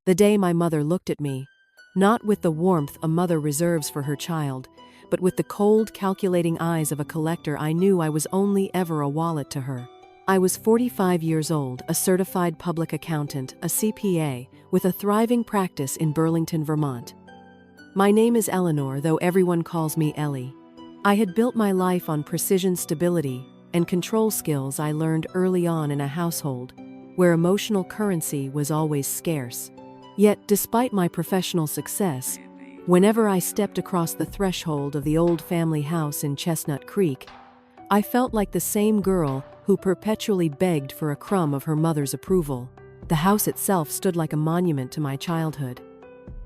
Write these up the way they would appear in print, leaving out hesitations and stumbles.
The day my mother looked at me, not with the warmth a mother reserves for her child, but with the cold, calculating eyes of a collector, I knew I was only ever a wallet to her. I was 45 years old, a certified public accountant, a CPA, with a thriving practice in Burlington, Vermont. My name is Eleanor, though everyone calls me Ellie. I had built my life on precision stability and control skills I learned early on in a household where emotional currency was always scarce. Yet, despite my professional success, whenever I stepped across the threshold of the old family house in Chestnut Creek, I felt like the same girl who perpetually begged for a crumb of her mother's approval. The house itself stood like a monument to my childhood.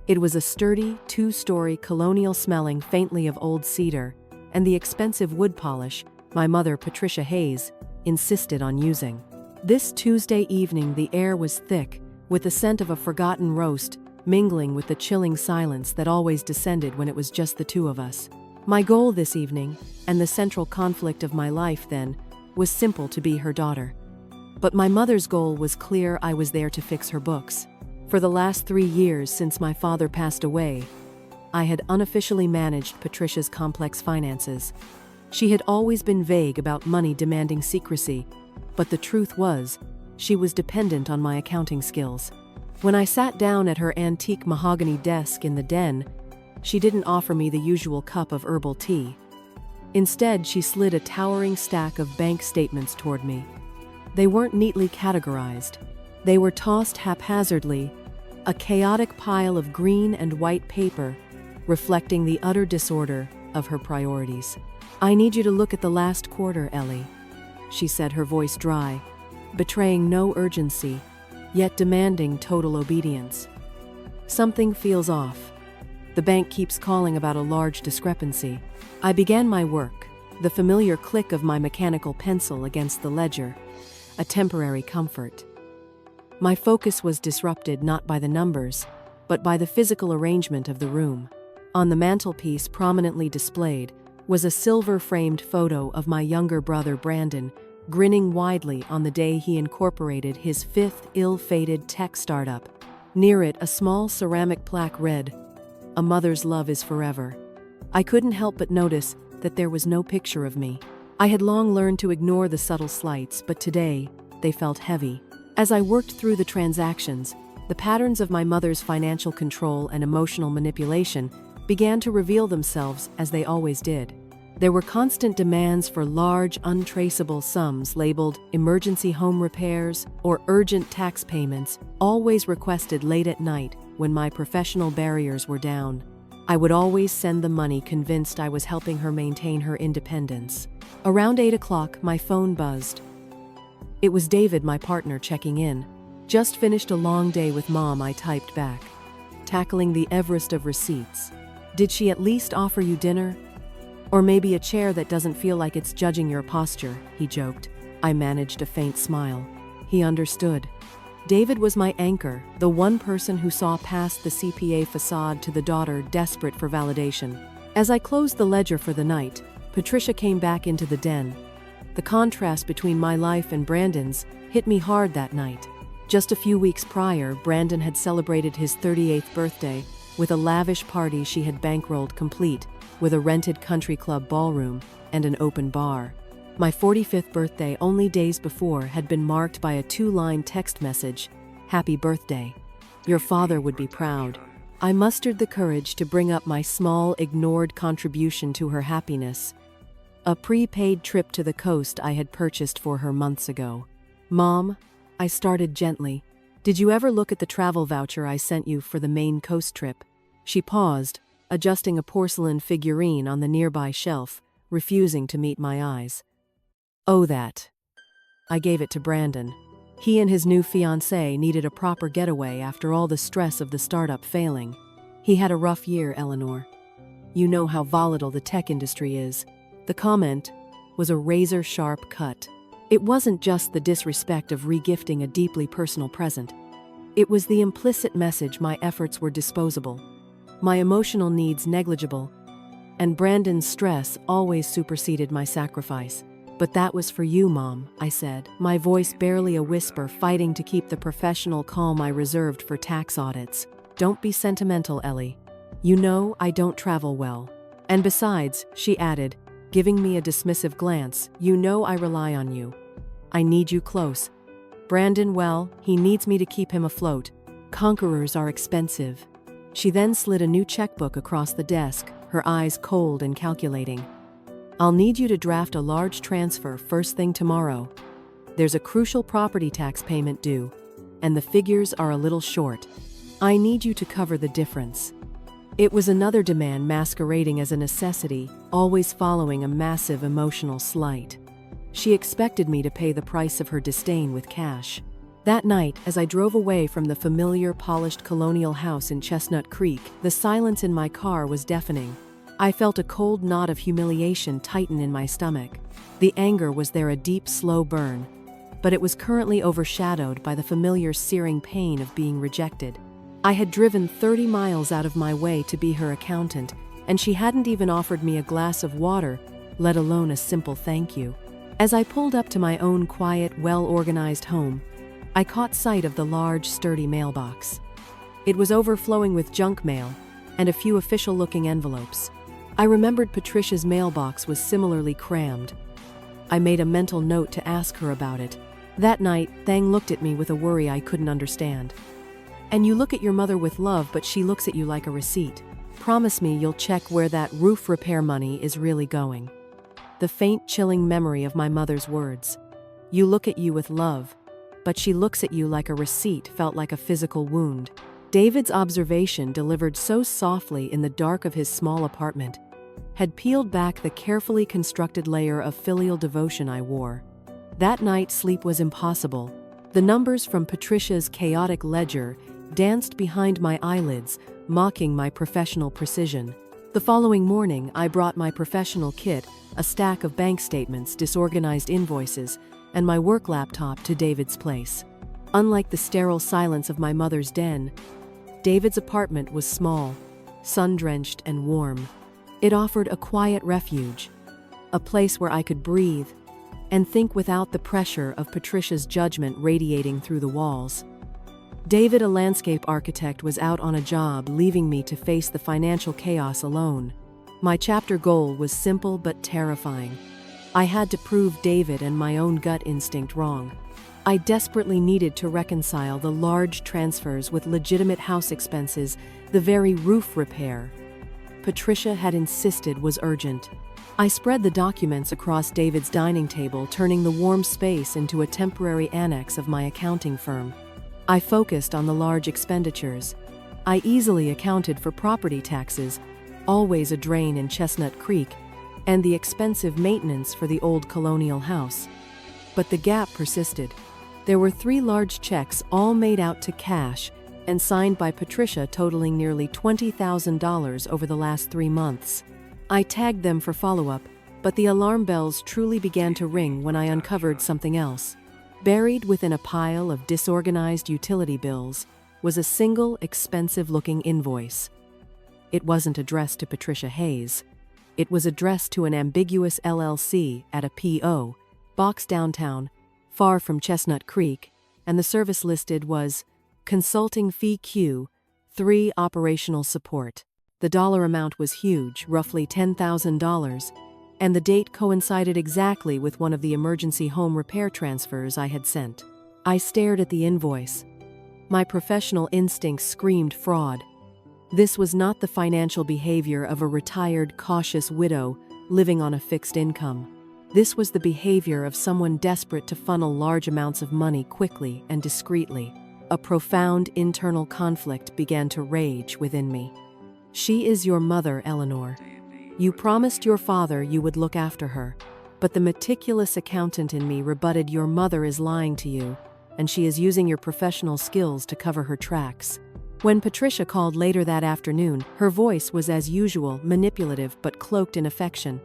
It was a sturdy, two-story, colonial-smelling faintly of old cedar, and the expensive wood polish my mother, Patricia Hayes, insisted on using. This Tuesday evening the air was thick, with the scent of a forgotten roast mingling with the chilling silence that always descended when it was just the two of us. My goal this evening, and the central conflict of my life then, was simple: to be her daughter. But my mother's goal was clear: I was there to fix her books. For the last 3 years since my father passed away, I had unofficially managed Patricia's complex finances. She had always been vague about money demanding secrecy, but the truth was, she was dependent on my accounting skills. When I sat down at her antique mahogany desk in the den, she didn't offer me the usual cup of herbal tea. Instead, she slid a towering stack of bank statements toward me. They weren't neatly categorized. They were tossed haphazardly, a chaotic pile of green and white paper, reflecting the utter disorder of her priorities. "I need you to look at the last quarter, Ellie," she said, her voice dry, betraying no urgency, yet demanding total obedience. "Something feels off. The bank keeps calling about a large discrepancy." I began my work, the familiar click of my mechanical pencil against the ledger, a temporary comfort. My focus was disrupted not by the numbers, but by the physical arrangement of the room. On the mantelpiece, prominently displayed, was a silver-framed photo of my younger brother Brandon, grinning widely on the day he incorporated his 5th ill-fated tech startup. Near it, a small ceramic plaque read, "A mother's love is forever." I couldn't help but notice that there was no picture of me. I had long learned to ignore the subtle slights, but today, they felt heavy. As I worked through the transactions, the patterns of my mother's financial control and emotional manipulation began to reveal themselves, as they always did. There were constant demands for large, untraceable sums labeled emergency home repairs or urgent tax payments, always requested late at night when my professional barriers were down. I would always send the money, convinced I was helping her maintain her independence. Around 8 o'clock, my phone buzzed. It was David, my partner, checking in. "Just finished a long day with Mom," I typed back, tackling the Everest of receipts. "Did she at least offer you dinner? Or maybe a chair that doesn't feel like it's judging your posture," he joked. I managed a faint smile. He understood. David was my anchor, the one person who saw past the CPA facade to the daughter desperate for validation. As I closed the ledger for the night, Patricia came back into the den. The contrast between my life and Brandon's hit me hard that night. Just a few weeks prior, Brandon had celebrated his 38th birthday with a lavish party she had bankrolled, complete with a rented country club ballroom and an open bar. My 45th birthday, only days before, had been marked by a 2-line text message, "Happy birthday. Your father would be proud." I mustered the courage to bring up my small, ignored contribution to her happiness, a prepaid trip to the coast I had purchased for her months ago. "Mom," I started gently, "did you ever look at the travel voucher I sent you for the Maine coast trip?" She paused, adjusting a porcelain figurine on the nearby shelf, refusing to meet my eyes. "Oh, that." I gave it to Brandon. He and his new fiancée needed a proper getaway after all the stress of the startup failing. "He had a rough year, Eleanor. You know how volatile the tech industry is." The comment was a razor-sharp cut. It wasn't just the disrespect of regifting a deeply personal present. It was the implicit message my efforts were disposable, my emotional needs negligible, and Brandon's stress always superseded my sacrifice. But that was for you, Mom, I said, my voice barely a whisper, fighting to keep the professional calm I reserved for tax audits. Don't be sentimental, Ellie. You know I don't travel well. And besides, she added, giving me a dismissive glance, you know I rely on you. I need you close. Brandon, well, he needs me to keep him afloat. Conquerors are expensive. She then slid a new checkbook across the desk, her eyes cold and calculating. I'll need you to draft a large transfer first thing tomorrow. There's a crucial property tax payment due, and the figures are a little short. I need you to cover the difference. It was another demand masquerading as a necessity, always following a massive emotional slight. She expected me to pay the price of her disdain with cash. That night, as I drove away from the familiar polished colonial house in Chestnut Creek, the silence in my car was deafening. I felt a cold knot of humiliation tighten in my stomach. The anger was there, a deep, slow burn, but it was currently overshadowed by the familiar searing pain of being rejected. I had driven 30 miles out of my way to be her accountant, and she hadn't even offered me a glass of water, let alone a simple thank you. As I pulled up to my own quiet, well-organized home, I caught sight of the large, sturdy mailbox. It was overflowing with junk mail and a few official-looking envelopes. I remembered Patricia's mailbox was similarly crammed. I made a mental note to ask her about it. That night, Thang looked at me with a worry I couldn't understand. And you look at your mother with love, but she looks at you like a receipt. Promise me you'll check where that roof repair money is really going. The faint, chilling memory of my mother's words. You look at you with love, but she looks at you like a receipt felt like a physical wound. David's observation, delivered so softly in the dark of his small apartment, had peeled back the carefully constructed layer of filial devotion I wore. That night, sleep was impossible. The numbers from Patricia's chaotic ledger danced behind my eyelids, mocking my professional precision. The following morning, I brought my professional kit, a stack of bank statements, disorganized invoices, and my work laptop to David's place. Unlike the sterile silence of my mother's den, David's apartment was small, sun-drenched and warm. It offered a quiet refuge, a place where I could breathe and think without the pressure of Patricia's judgment radiating through the walls. David, a landscape architect, was out on a job, leaving me to face the financial chaos alone. My chapter goal was simple but terrifying. I had to prove David and my own gut instinct wrong. I desperately needed to reconcile the large transfers with legitimate house expenses, the very roof repair Patricia had insisted was urgent. I spread the documents across David's dining table, turning the warm space into a temporary annex of my accounting firm. I focused on the large expenditures. I easily accounted for property taxes, always a drain in Chestnut Creek, and the expensive maintenance for the old colonial house. But the gap persisted. There were 3 large checks, all made out to cash and signed by Patricia, totaling nearly $20,000 over the last 3 months. I tagged them for follow-up, but the alarm bells truly began to ring when I uncovered something else. Buried within a pile of disorganized utility bills was a single, expensive-looking invoice. It wasn't addressed to Patricia Hayes. It was addressed to an ambiguous LLC at a P.O. box downtown, far from Chestnut Creek, and the service listed was Consulting Fee Q3 Operational Support. The dollar amount was huge, roughly $10,000, and the date coincided exactly with one of the emergency home repair transfers I had sent. I stared at the invoice. My professional instincts screamed fraud. This was not the financial behavior of a retired, cautious widow living on a fixed income. This was the behavior of someone desperate to funnel large amounts of money quickly and discreetly. A profound internal conflict began to rage within me. She is your mother, Eleanor. You promised your father you would look after her, but the meticulous accountant in me rebutted your mother is lying to you, and she is using your professional skills to cover her tracks. When Patricia called later that afternoon, her voice was as usual, manipulative but cloaked in affection.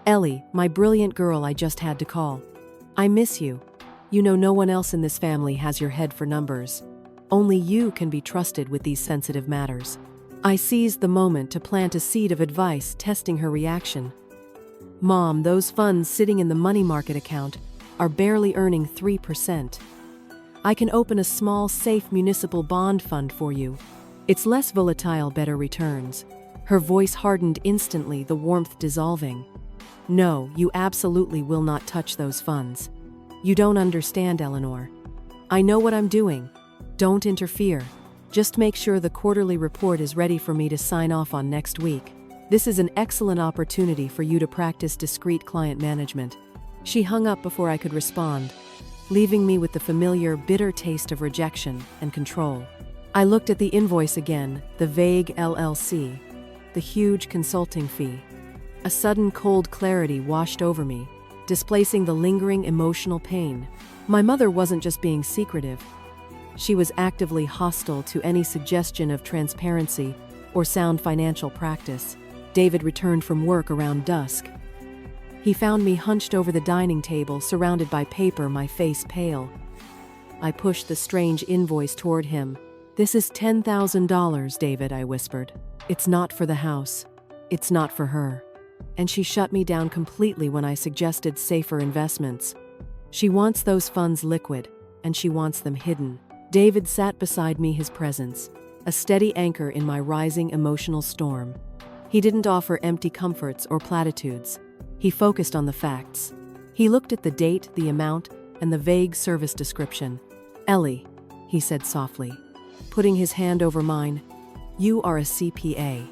Ellie, my brilliant girl, I just had to call. I miss you. You know no one else in this family has your head for numbers. Only you can be trusted with these sensitive matters. I seized the moment to plant a seed of advice, testing her reaction. Mom, those funds sitting in the money market account are barely earning 3%. I can open a small, safe municipal bond fund for you. It's less volatile, better returns. Her voice hardened instantly, the warmth dissolving. No, you absolutely will not touch those funds. You don't understand, Eleanor. I know what I'm doing. Don't interfere. Just make sure the quarterly report is ready for me to sign off on next week. This is an excellent opportunity for you to practice discreet client management. She hung up before I could respond, leaving me with the familiar, bitter taste of rejection and control. I looked at the invoice again, the vague LLC, the huge consulting fee. A sudden cold clarity washed over me, displacing the lingering emotional pain. My mother wasn't just being secretive. She was actively hostile to any suggestion of transparency or sound financial practice. David returned from work around dusk. He found me hunched over the dining table, surrounded by paper, my face pale. I pushed the strange invoice toward him. "This is $10,000, David," I whispered. "It's not for the house. It's not for her." And she shut me down completely when I suggested safer investments. She wants those funds liquid, and she wants them hidden. David sat beside me, his presence, a steady anchor in my rising emotional storm. He didn't offer empty comforts or platitudes. He focused on the facts. He looked at the date, the amount, and the vague service description. "Ellie," he said softly, putting his hand over mine, "you are a CPA.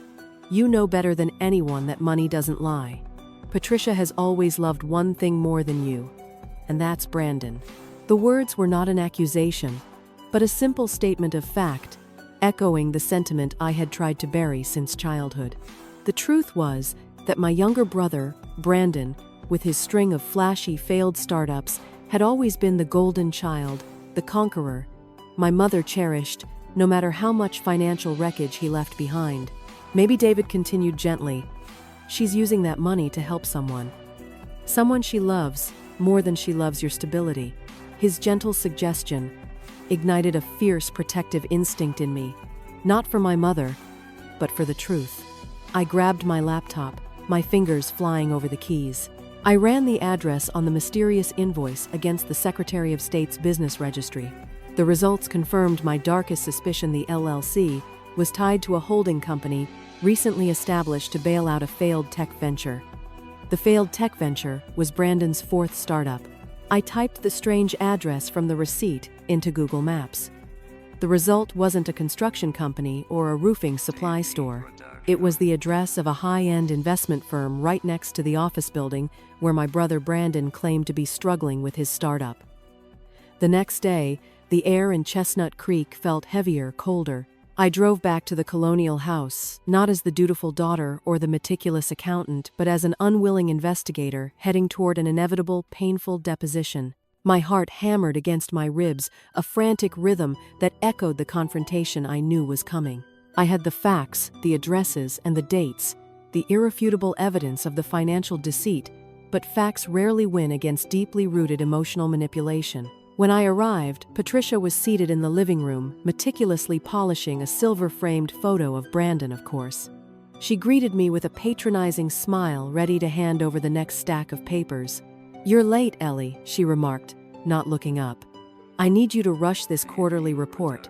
You know better than anyone that money doesn't lie. Patricia has always loved one thing more than you, and that's Brandon." The words were not an accusation, but a simple statement of fact, echoing the sentiment I had tried to bury since childhood. The truth was that my younger brother, Brandon, with his string of flashy failed startups, had always been the golden child, the conqueror, my mother cherished, no matter how much financial wreckage he left behind. Maybe, David continued gently, she's using that money to help someone. Someone she loves more than she loves your stability. His gentle suggestion ignited a fierce protective instinct in me, not for my mother, but for the truth. I grabbed my laptop, my fingers flying over the keys. I ran the address on the mysterious invoice against the Secretary of State's business registry. The results confirmed my darkest suspicion: the LLC was tied to a holding company recently established to bail out a failed tech venture. The failed tech venture was Brandon's fourth startup. I typed the strange address from the receipt into Google Maps. The result wasn't a construction company or a roofing supply store. It was the address of a high-end investment firm right next to the office building where my brother Brandon claimed to be struggling with his startup. The next day, the air in Chestnut Creek felt heavier, colder. I drove back to the colonial house, not as the dutiful daughter or the meticulous accountant, but as an unwilling investigator heading toward an inevitable, painful deposition. My heart hammered against my ribs, a frantic rhythm that echoed the confrontation I knew was coming. I had the facts, the addresses, and the dates, the irrefutable evidence of the financial deceit, but facts rarely win against deeply rooted emotional manipulation. When I arrived, Patricia was seated in the living room, meticulously polishing a silver-framed photo of Brandon, of course. She greeted me with a patronizing smile, ready to hand over the next stack of papers. "You're late, Ellie," she remarked, not looking up. "I need you to rush this quarterly report.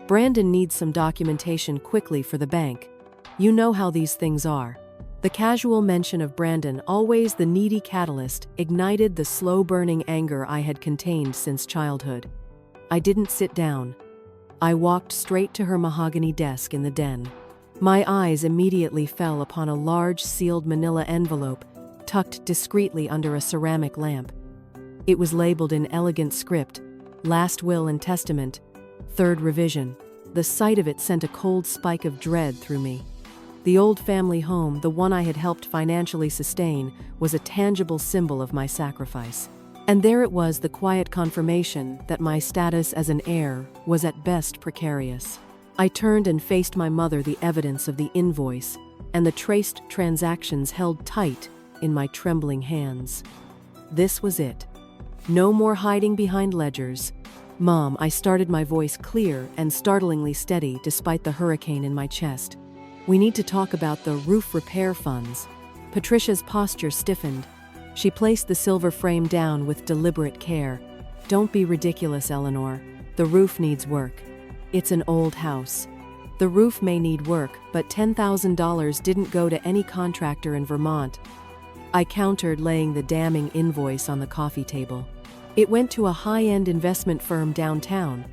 Brandon needs some documentation quickly for the bank. You know how these things are." The casual mention of Brandon, always the needy catalyst, ignited the slow-burning anger I had contained since childhood. I didn't sit down. I walked straight to her mahogany desk in the den. My eyes immediately fell upon a large sealed manila envelope tucked discreetly under a ceramic lamp. It was labeled in elegant script, "Last Will and Testament, Third Revision." The sight of it sent a cold spike of dread through me. The old family home, the one I had helped financially sustain, was a tangible symbol of my sacrifice. And there it was, the quiet confirmation that my status as an heir was at best precarious. I turned and faced my mother, the evidence of the invoice and the traced transactions held tight in my trembling hands. This was it. No more hiding behind ledgers. "Mom," I started, my voice clear and startlingly steady despite the hurricane in my chest. "We need to talk about the roof repair funds." Patricia's posture stiffened. She placed the silver frame down with deliberate care. Don't be ridiculous, Eleanor. The roof needs work. It's an old house. The roof may need work, but $10,000 didn't go to any contractor in Vermont. I countered, laying the damning invoice on the coffee table. It went to a high-end investment firm downtown,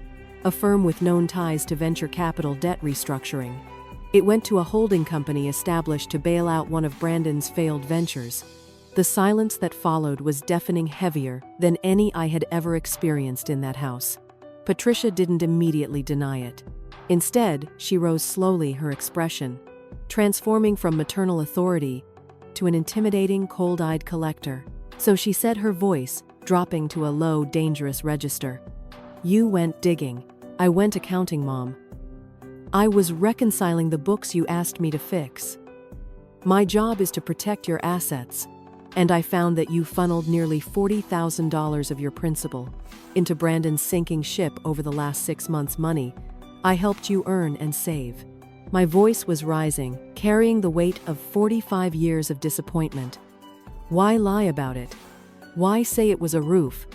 a firm with known ties to venture capital debt restructuring. It went to a holding company established to bail out one of Brandon's failed ventures. The silence that followed was deafening, heavier than any I had ever experienced in that house. Patricia didn't immediately deny it. Instead, she rose slowly, her expression transforming from maternal authority to an intimidating, cold-eyed collector. So she said, her voice dropping to a low, dangerous register. You went digging. I went accounting, Mom. I was reconciling the books you asked me to fix. My job is to protect your assets, and I found that you funneled nearly $40,000 of your principal into Brandon's sinking ship over the last 6 months' money I helped you earn and save. My voice was rising, carrying the weight of 45 years of disappointment. Why lie about it? Why say it was a roof?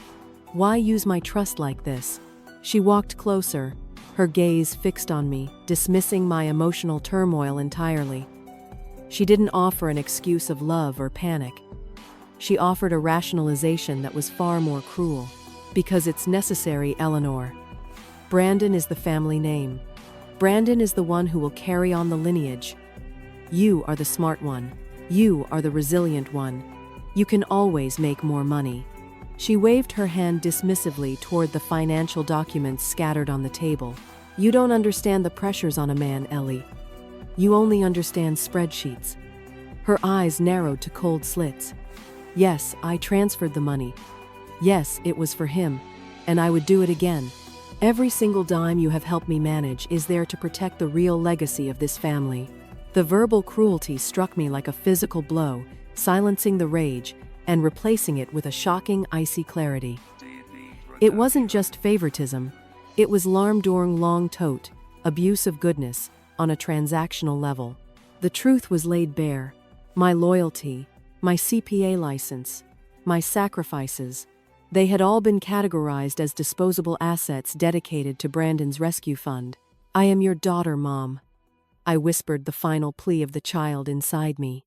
Why use my trust like this? She walked closer, her gaze fixed on me, dismissing my emotional turmoil entirely. She didn't offer an excuse of love or panic. She offered a rationalization that was far more cruel. Because it's necessary, Eleanor. Brandon is the family name. Brandon is the one who will carry on the lineage. You are the smart one. You are the resilient one. You can always make more money. She waved her hand dismissively toward the financial documents scattered on the table. You don't understand the pressures on a man, Ellie. You only understand spreadsheets. Her eyes narrowed to cold slits. Yes, I transferred the money. Yes, it was for him, and I would do it again. Every single dime you have helped me manage is there to protect the real legacy of this family. The verbal cruelty struck me like a physical blow, silencing the rage and replacing it with a shocking, icy clarity. It wasn't just favoritism, it was larm-doring long tote, abuse of goodness, on a transactional level. The truth was laid bare. My loyalty, my CPA license, my sacrifices, they had all been categorized as disposable assets dedicated to Brandon's rescue fund. I am your daughter, Mom. I whispered, the final plea of the child inside me.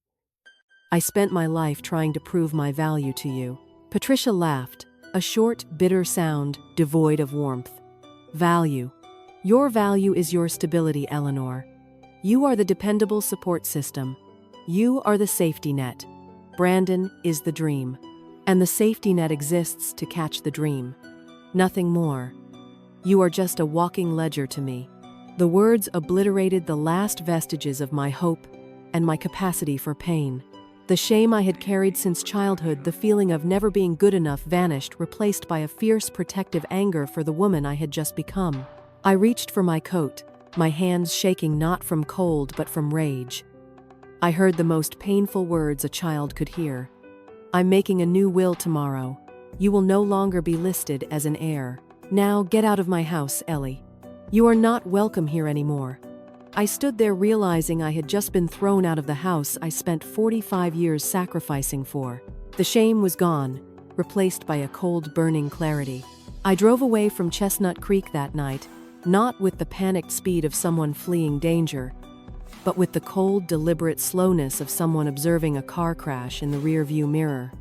I spent my life trying to prove my value to you. Patricia laughed, a short, bitter sound devoid of warmth. Value. Your value is your stability, Eleanor. You are the dependable support system. You are the safety net. Brandon is the dream. And the safety net exists to catch the dream. Nothing more. You are just a walking ledger to me. The words obliterated the last vestiges of my hope and my capacity for pain. The shame I had carried since childhood, the feeling of never being good enough, vanished, replaced by a fierce protective anger for the woman I had just become. I reached for my coat, my hands shaking not from cold but from rage. I heard the most painful words a child could hear. I'm making a new will tomorrow. You will no longer be listed as an heir. Now get out of my house, Ellie. You are not welcome here anymore. I stood there realizing I had just been thrown out of the house I spent 45 years sacrificing for. The shame was gone, replaced by a cold, burning clarity. I drove away from Chestnut Creek that night, not with the panicked speed of someone fleeing danger, but with the cold, deliberate slowness of someone observing a car crash in the rearview mirror.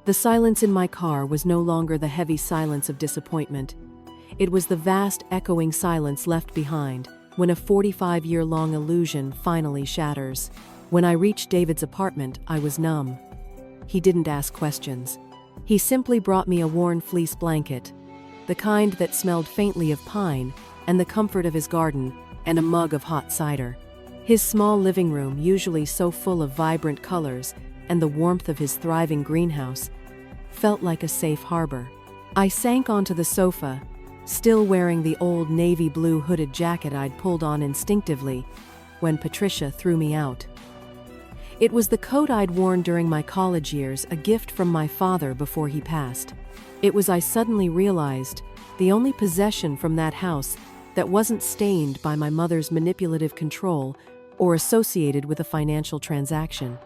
The silence in my car was no longer the heavy silence of disappointment. It was the vast, echoing silence left behind when a 45-year-long illusion finally shatters. When I reached David's apartment, I was numb. He didn't ask questions. He simply brought me a worn fleece blanket, the kind that smelled faintly of pine, and the comfort of his garden, and a mug of hot cider. His small living room, usually so full of vibrant colors, and the warmth of his thriving greenhouse, felt like a safe harbor. I sank onto the sofa, still wearing the old navy blue hooded jacket I'd pulled on instinctively when Patricia threw me out. It was the coat I'd worn during my college years, a gift from my father before he passed. It was, I suddenly realized, the only possession from that house that wasn't stained by my mother's manipulative control or associated with a financial transaction.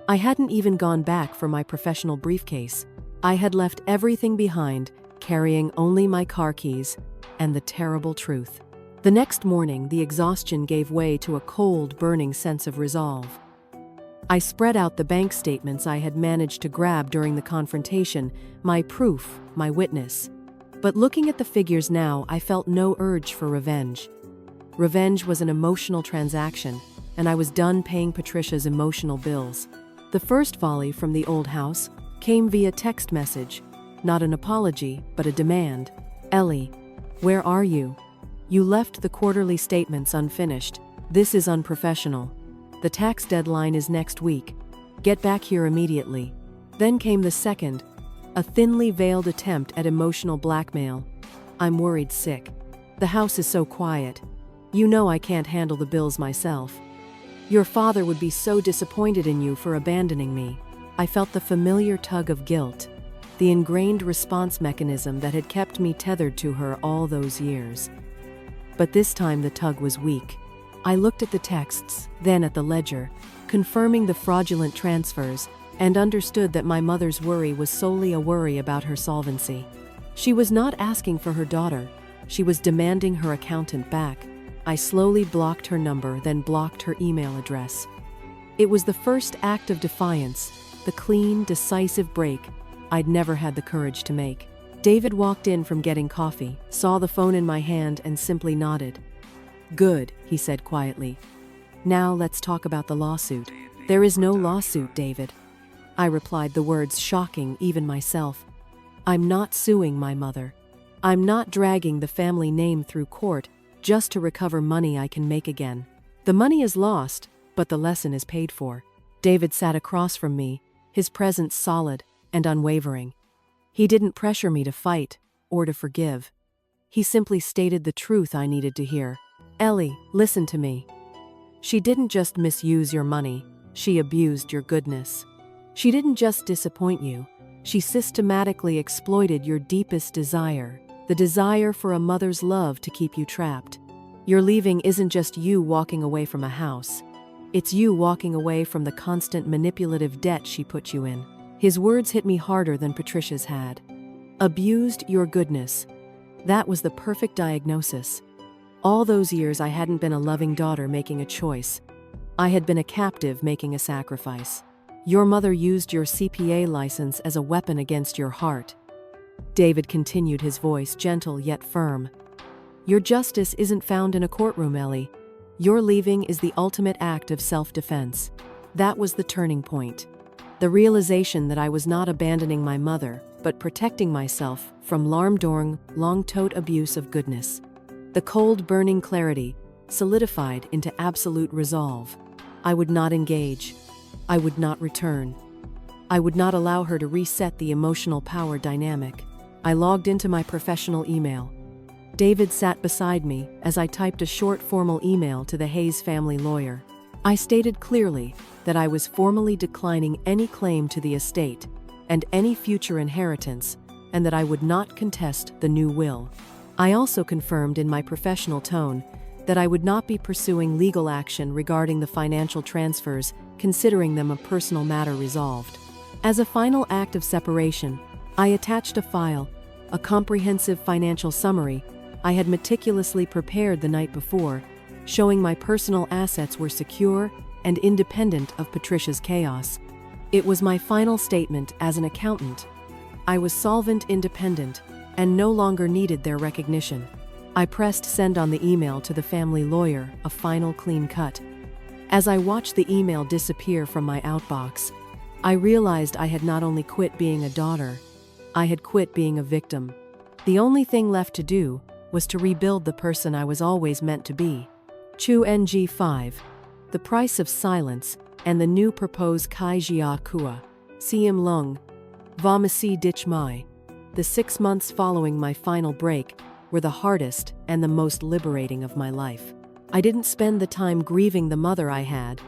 I hadn't even gone back for my professional briefcase. I had left everything behind, carrying only my car keys and the terrible truth. The next morning, the exhaustion gave way to a cold, burning sense of resolve. I spread out the bank statements I had managed to grab during the confrontation, my proof, my witness. But looking at the figures now, I felt no urge for revenge. Revenge was an emotional transaction, and I was done paying Patricia's emotional bills. The first volley from the old house came via text message, not an apology, but a demand. "Ellie, where are you? You left the quarterly statements unfinished. This is unprofessional. The tax deadline is next week. Get back here immediately." Then came the second, a thinly veiled attempt at emotional blackmail. "I'm worried sick. The house is so quiet. You know I can't handle the bills myself. Your father would be so disappointed in you for abandoning me." I felt the familiar tug of guilt, the ingrained response mechanism that had kept me tethered to her all those years. But this time the tug was weak. I looked at the texts, then at the ledger, confirming the fraudulent transfers, and understood that my mother's worry was solely a worry about her solvency. She was not asking for her daughter, she was demanding her accountant back. I slowly blocked her number, then blocked her email address. It was the first act of defiance, the clean, decisive break I'd never had the courage to make. David walked in from getting coffee, saw the phone in my hand, and simply nodded. "Good," he said quietly. "Now let's talk about the lawsuit." "There is no lawsuit, David." I replied, the words shocking even myself. "I'm not suing my mother. I'm not dragging the family name through court just to recover money I can make again. The money is lost, but the lesson is paid for." David sat across from me, his presence solid and unwavering. He didn't pressure me to fight or to forgive. He simply stated the truth I needed to hear. "Ellie, listen to me. She didn't just misuse your money, she abused your goodness. She didn't just disappoint you, she systematically exploited your deepest desire, the desire for a mother's love to keep you trapped. Your leaving isn't just you walking away from a house. It's you walking away from the constant manipulative debt she put you in." His words hit me harder than Patricia's had. Abused your goodness. That was the perfect diagnosis. All those years I hadn't been a loving daughter making a choice. I had been a captive making a sacrifice. Your mother used your CPA license as a weapon against your heart. David continued, his voice gentle yet firm. "Your justice isn't found in a courtroom, Ellie. Your leaving is the ultimate act of self-defense." That was the turning point. The realization that I was not abandoning my mother, but protecting myself from long-tote abuse of goodness. The cold, burning clarity solidified into absolute resolve. I would not engage. I would not return. I would not allow her to reset the emotional power dynamic. I logged into my professional email. David sat beside me as I typed a short formal email to the Hayes family lawyer. I stated clearly that I was formally declining any claim to the estate and any future inheritance, and that I would not contest the new will. I also confirmed in my professional tone that I would not be pursuing legal action regarding the financial transfers, considering them a personal matter resolved. As a final act of separation, I attached a file, a comprehensive financial summary I had meticulously prepared the night before, showing my personal assets were secure and independent of Patricia's chaos. It was my final statement as an accountant. I was solvent, independent, and no longer needed their recognition. I pressed send on the email to the family lawyer, a final clean cut. As I watched the email disappear from my outbox, I realized I had not only quit being a daughter, I had quit being a victim. The only thing left to do was to rebuild the person I was always meant to be. Chu NG5. The Price of Silence and the new proposed Kai Jia Kua. Siem Lung. Vamasi Dich Mai. The 6 months following my final break were the hardest and the most liberating of my life. I didn't spend the time grieving the mother I had,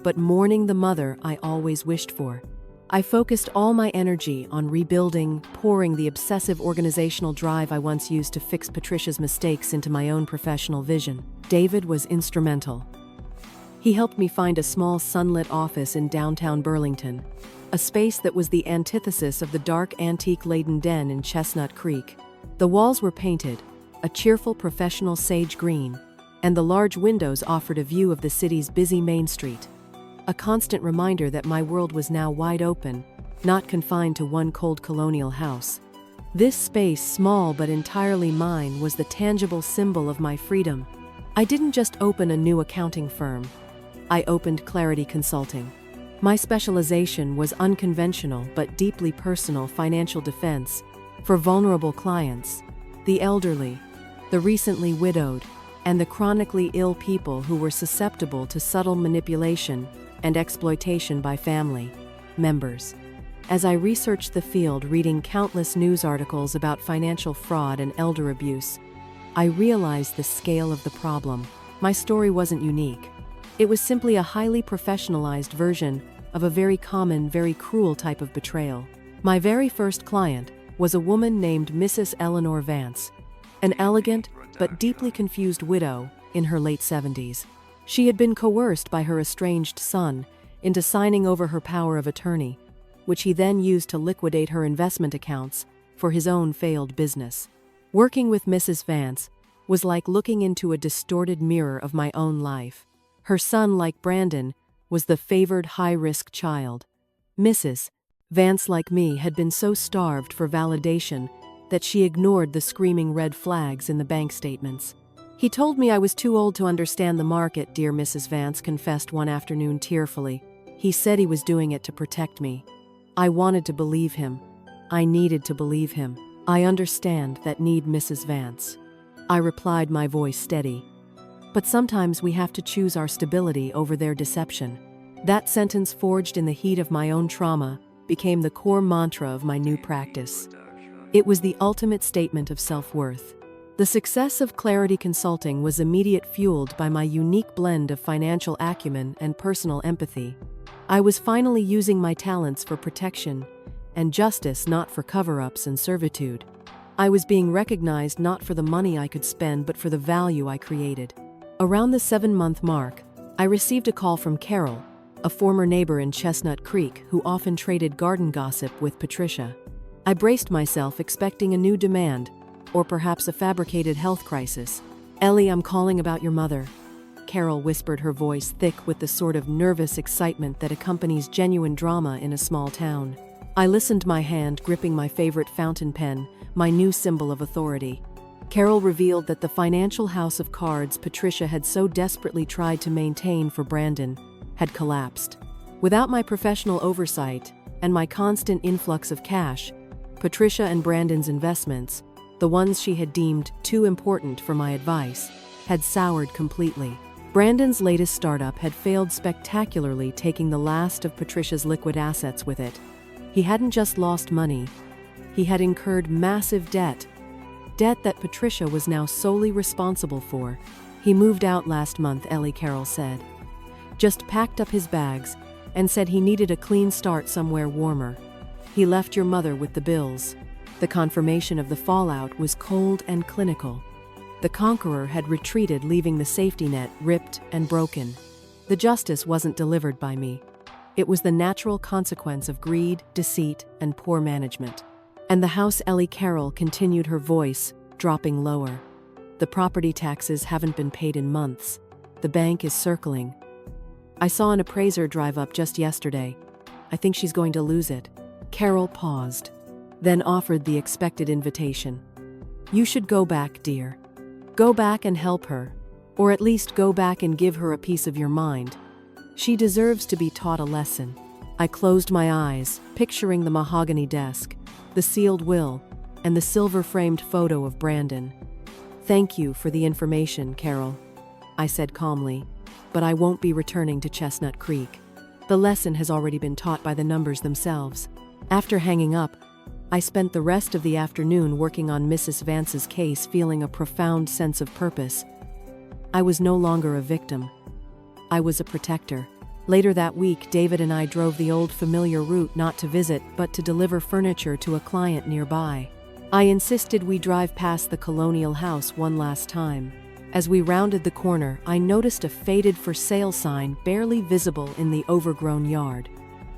but mourning the mother I always wished for. I focused all my energy on rebuilding, pouring the obsessive organizational drive I once used to fix Patricia's mistakes into my own professional vision. David was instrumental. He helped me find a small sunlit office in downtown Burlington, a space that was the antithesis of the dark antique-laden den in Chestnut Creek. The walls were painted, a cheerful professional sage green, and the large windows offered a view of the city's busy Main Street. A constant reminder that my world was now wide open, not confined to one cold colonial house. This space, small but entirely mine, was the tangible symbol of my freedom. I didn't just open a new accounting firm. I opened Clarity Consulting. My specialization was unconventional but deeply personal financial defense for vulnerable clients, the elderly, the recently widowed, and the chronically ill people who were susceptible to subtle manipulation and exploitation by family members. As I researched the field, reading countless news articles about financial fraud and elder abuse, I realized the scale of the problem. My story wasn't unique. It was simply a highly professionalized version of a very common, very cruel type of betrayal. My very first client was a woman named Mrs. Eleanor Vance, an elegant but deeply confused widow in her late 70s. She had been coerced by her estranged son into signing over her power of attorney, which he then used to liquidate her investment accounts for his own failed business. Working with Mrs. Vance was like looking into a distorted mirror of my own life. Her son, like Brandon, was the favored high-risk child. Mrs. Vance, like me, had been so starved for validation that she ignored the screaming red flags in the bank statements. "He told me I was too old to understand the market," dear Mrs. Vance confessed one afternoon tearfully. "He said he was doing it to protect me. I wanted to believe him. I needed to believe him." "I understand that need, Mrs. Vance," I replied, my voice steady. "But sometimes we have to choose our stability over their deception." That sentence, forged in the heat of my own trauma, became the core mantra of my new practice. It was the ultimate statement of self-worth. The success of Clarity Consulting was immediately fueled by my unique blend of financial acumen and personal empathy. I was finally using my talents for protection and justice, not for cover-ups and servitude. I was being recognized not for the money I could spend, but for the value I created. Around the 7-month mark, I received a call from Carol, a former neighbor in Chestnut Creek who often traded garden gossip with Patricia. I braced myself, expecting a new demand, or perhaps a fabricated health crisis. "Ellie, I'm calling about your mother," Carol whispered, her voice thick with the sort of nervous excitement that accompanies genuine drama in a small town. I listened, my hand gripping my favorite fountain pen, my new symbol of authority. Carol revealed that the financial house of cards Patricia had so desperately tried to maintain for Brandon had collapsed. Without my professional oversight and my constant influx of cash, Patricia and Brandon's investments, the ones she had deemed too important for my advice, had soured completely. Brandon's latest startup had failed spectacularly, taking the last of Patricia's liquid assets with it. He hadn't just lost money, he had incurred massive debt that Patricia was now solely responsible for. "He moved out last month," Ellie, Carol said. "Just packed up his bags and said he needed a clean start somewhere warmer. He left your mother with the bills." The confirmation of the fallout was cold and clinical. The conqueror had retreated, leaving the safety net ripped and broken. The justice wasn't delivered by me. It was the natural consequence of greed, deceit, and poor management. "And the house," Ellie, Carol continued, her voice dropping lower. "The property taxes haven't been paid in months. The bank is circling. I saw an appraiser drive up just yesterday. I think she's going to lose it." Carol paused, then offered the expected invitation. "You should go back, dear. Go back and help her. Or at least go back and give her a piece of your mind. She deserves to be taught a lesson." I closed my eyes, picturing the mahogany desk, the sealed will, and the silver-framed photo of Brandon. "Thank you for the information, Carol," I said calmly, "but I won't be returning to Chestnut Creek. The lesson has already been taught by the numbers themselves." After hanging up, I spent the rest of the afternoon working on Mrs. Vance's case, feeling a profound sense of purpose. I was no longer a victim. I was a protector. Later that week, David and I drove the old familiar route, not to visit, but to deliver furniture to a client nearby. I insisted we drive past the colonial house one last time. As we rounded the corner, I noticed a faded for sale sign barely visible in the overgrown yard.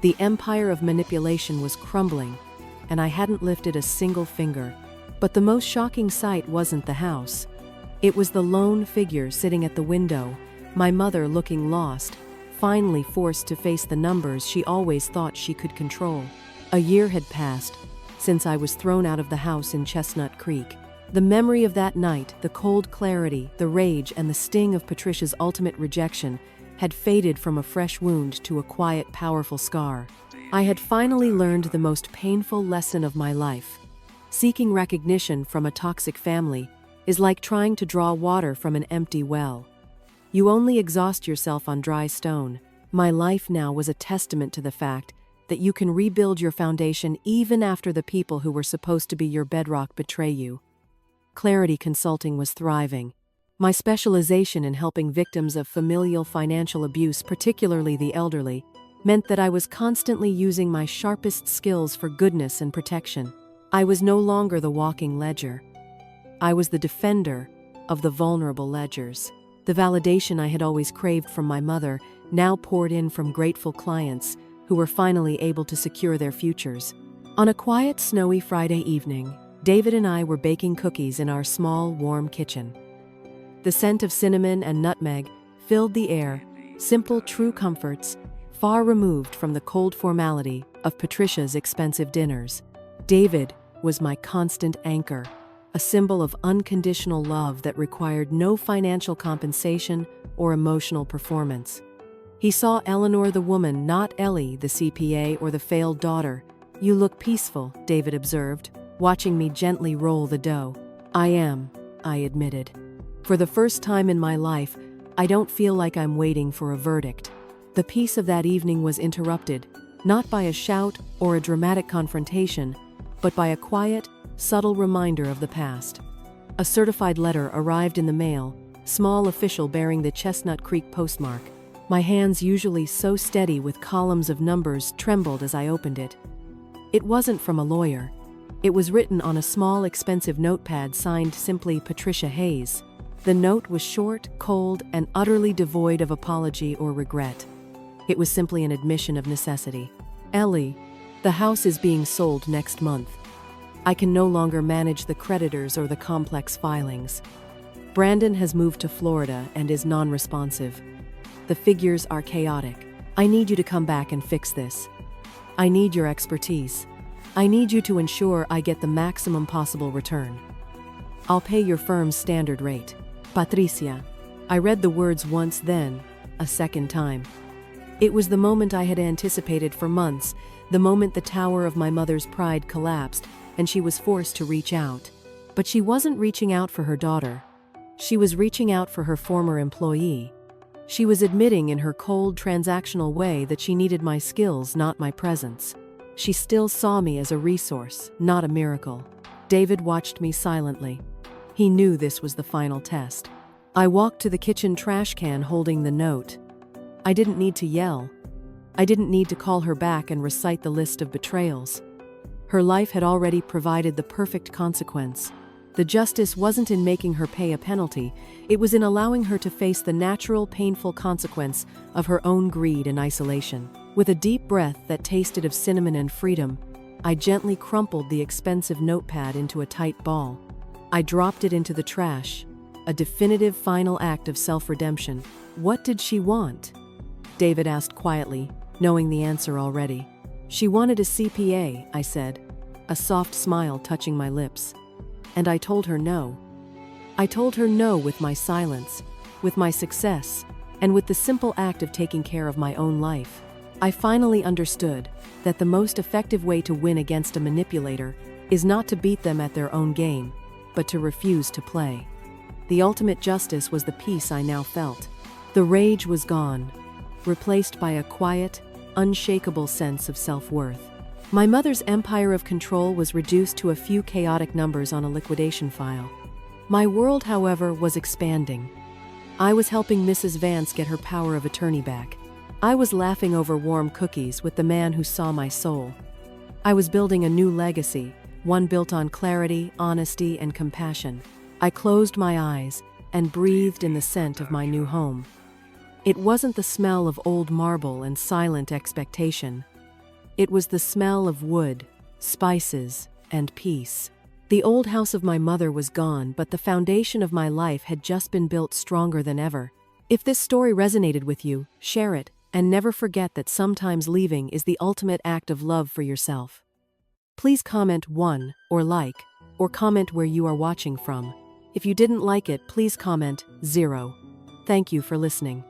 The empire of manipulation was crumbling, and I hadn't lifted a single finger. But the most shocking sight wasn't the house. It was the lone figure sitting at the window, my mother looking lost, finally forced to face the numbers she always thought she could control. A year had passed since I was thrown out of the house in Chestnut Creek. The memory of that night, the cold clarity, the rage, and the sting of Patricia's ultimate rejection had faded from a fresh wound to a quiet, powerful scar. I had finally learned the most painful lesson of my life. Seeking recognition from a toxic family is like trying to draw water from an empty well. You only exhaust yourself on dry stone. My life now was a testament to the fact that you can rebuild your foundation even after the people who were supposed to be your bedrock betray you. Clarity Consulting was thriving. My specialization in helping victims of familial financial abuse, particularly the elderly, meant that I was constantly using my sharpest skills for goodness and protection. I was no longer the walking ledger. I was the defender of the vulnerable ledgers. The validation I had always craved from my mother now poured in from grateful clients who were finally able to secure their futures. On a quiet, snowy Friday evening, David and I were baking cookies in our small, warm kitchen. The scent of cinnamon and nutmeg filled the air, simple, true comforts, far removed from the cold formality of Patricia's expensive dinners. David was my constant anchor, a symbol of unconditional love that required no financial compensation or emotional performance. He saw Eleanor the woman, not Ellie the CPA or the failed daughter. "You look peaceful," David observed, watching me gently roll the dough. "I am," I admitted. "For the first time in my life, I don't feel like I'm waiting for a verdict." The peace of that evening was interrupted, not by a shout or a dramatic confrontation, but by a quiet, subtle reminder of the past. A certified letter arrived in the mail, small official bearing the Chestnut Creek postmark. My hands, usually so steady with columns of numbers, trembled as I opened it. It wasn't from a lawyer. It was written on a small, expensive notepad signed simply Patricia Hayes. The note was short, cold, and utterly devoid of apology or regret. It was simply an admission of necessity. "Ellie, the house is being sold next month. I can no longer manage the creditors or the complex filings. Brandon has moved to Florida and is non-responsive. The figures are chaotic. I need you to come back and fix this. I need your expertise. I need you to ensure I get the maximum possible return. I'll pay your firm's standard rate. Patricia." I read the words once, then a second time. It was the moment I had anticipated for months, the moment the tower of my mother's pride collapsed and she was forced to reach out. But she wasn't reaching out for her daughter. She was reaching out for her former employee. She was admitting in her cold, transactional way that she needed my skills, not my presence. She still saw me as a resource, not a miracle. David watched me silently. He knew this was the final test. I walked to the kitchen trash can holding the note. I didn't need to yell. I didn't need to call her back and recite the list of betrayals. Her life had already provided the perfect consequence. The justice wasn't in making her pay a penalty, it was in allowing her to face the natural, painful consequence of her own greed and isolation. With a deep breath that tasted of cinnamon and freedom, I gently crumpled the expensive notepad into a tight ball. I dropped it into the trash, a definitive final act of self-redemption. "What did she want?" David asked quietly, knowing the answer already. "She wanted a CPA," I said, a soft smile touching my lips. And I told her no. I told her no with my silence, with my success, and with the simple act of taking care of my own life. I finally understood that the most effective way to win against a manipulator is not to beat them at their own game, but to refuse to play. The ultimate justice was the peace I now felt. The rage was gone, replaced by a quiet, unshakable sense of self-worth. My mother's empire of control was reduced to a few chaotic numbers on a liquidation file. My world, however, was expanding. I was helping Mrs. Vance get her power of attorney back. I was laughing over warm cookies with the man who saw my soul. I was building a new legacy, one built on clarity, honesty, and compassion. I closed my eyes and breathed in the scent of my new home. It wasn't the smell of old marble and silent expectation. It was the smell of wood, spices, and peace. The old house of my mother was gone, but the foundation of my life had just been built stronger than ever. If this story resonated with you, share it, and never forget that sometimes leaving is the ultimate act of love for yourself. Please comment 1 or like, or comment where you are watching from. If you didn't like it, please comment 0. Thank you for listening.